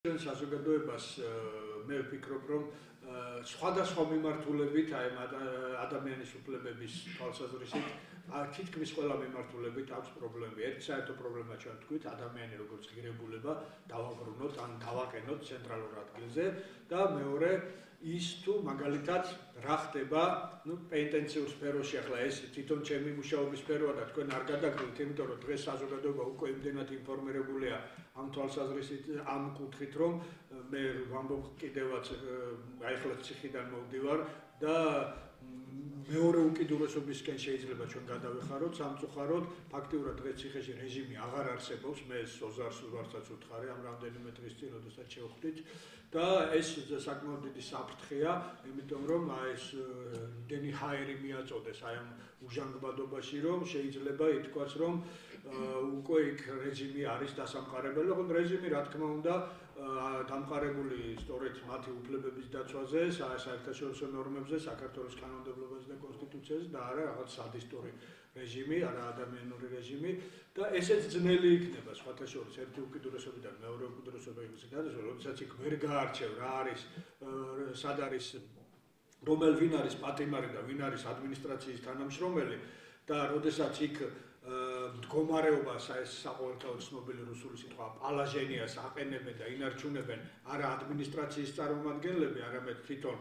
საზოგადოებას მე ვფიქრობ, რომ სხვადასხვა მიმართულებით, აი ადამიანის უფლებების თვალსაზრისით, თითქმის ყველა მიმართულებით აქვს პრობლემები. ერთი საერთო პრობლემა ჩვენ ვთქვით, ადამიანი როგორც ღირებულება დავაბრუნოთ, ან დავაყენოთ ცენტრალურ ადგილზე და მეორე ის თუ მაგალითად რა ხდება, პენტენციურ სფეროში, ახლა ეს თვითონ ჩემი მუშაობის სფეროა და თქვენ არ გადაგდით, იმიტომ რომ დღეს საზოგადოება უკვე იმდენად ინფორმირებულია ამ თვალსაზრისით, ამ კუთხით, რომ მე ვამბობ კიდევაც აი ახლა ციხიდან მოვდივარ და მეორე უკიდურესობისკენ შეიძლება ჩვენ გადავეხაროთ, სამწუხაროდ, ფაქტიურად დღეს ციხეში რეჟიმი აღარ არსებობს, მე ეს ოზარს ვარცაც ვთხარი ამ რამდენიმე დღის წინ, როდესაც შევხვდით და ეს საკმაოდ დიდი საფრთხეა, იმიტომ რომ ეს იმდენი ჰაერი მიაწოდეს აი ამ უჟანგბადობაში, რომ შეიძლება ითქვას, რომ უკვე იქ რეჟიმი არის დასამყარებელი, ხოლო რეჟიმი რა თქმა უნდა დამყარებული სწორედ მათი უფლებების დაცვაზე, საერთაშორისო ნორმებზე, საქართველოს კანონმდებლობაზე და კონსტიტუციაზე და არა რაღაც სადისტური რეჟიმი, არა ადამიანური რეჟიმი და ესეც ძნელი იქნება სხვათა შორის ერთი უკიდურესობიდან მეორე უკიდურესობა იმის გადასვლა, როდესაც იქ ვერ გაარჩევ რა არის, სად არის ვინ არის პატიმარი და ვინ არის ადმინისტრაციის თანამშრომელი და როდესაც იქ მდგომარეობას ეს საყოველთაოდ ცნობილი რუსული სიტყვა პალაჟენიას აყენებენ და ინარჩუნებენ არა ადმინისტრაციის წარმომადგენლები, არამედ თვითონ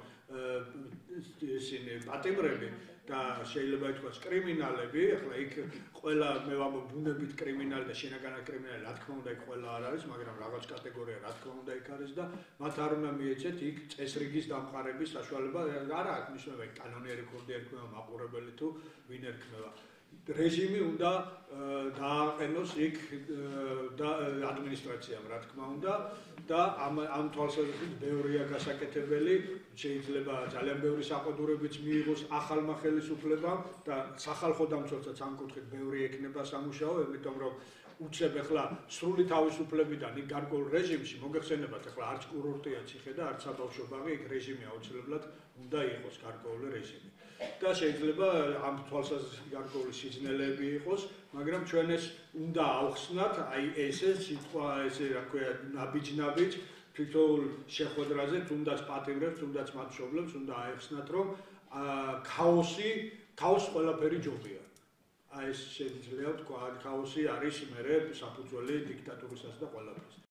ისინი პატიმრები და შეიძლება ითქვას კრიმინალები, ახლა იქ ყველა მე ვამბობ ბუნებით კრიმინალი და შინაგანად კრიმინალი, რა თქმა უნდა იქ ყველა არ არის, მაგრამ რაღაც კატეგორია რა თქმა უნდა იქ არის და მათ არ უნდა მიეცეთ იქ წესრიგის დამყარების საშუალება, არა აქვს მნიშვნელობა კანონიერი კოდი ერქმევა მაყურებელი თუ ვინ ერქმევა. რეჟიმი უნდა დააყენოს იქ ადმინისტრაციამ, რა თქმა უნდა და ამ თვალსაზრისით ბევრია გასაკეთებელი, შეიძლება ძალიან ბევრი საყდურებიც მიიღოს ახალმა ხელისუფლებამ და სახალხო დამცველსაც ამ კუთხით ბევრი ექნება სამუშაო, იმიტომ რომ უცებ ახლა სრული თავისუფლებიდან იქ გარკვეულ რეჟიმში მოგეხსენებათ ახლა არც კურორტია ციხე და არც საბავშვო ბაღი, იქ რეჟიმი აუცილებლად უნდა იყოს გარკვეული რეჟიმი. და შეიძლება ამ თვალსაზრისით გარკვეული სიძნელეები იყოს, მაგრამ ჩვენ ეს უნდა ავხსნათ, აი ესე სიტყვა, ესე რა ქვია, ნაბიჯ თითოეულ შეხვედრაზე, თუნდაც პატიმრებს, თუნდაც მათ მშობლებს უნდა აეხსნათ, რომ ქაოსი ყველაფერი ჯობია. აი ეს შეიძლება თქვა, ქაოსი არის მერე საფუძველი დიქტატურისას და ყველაფრის.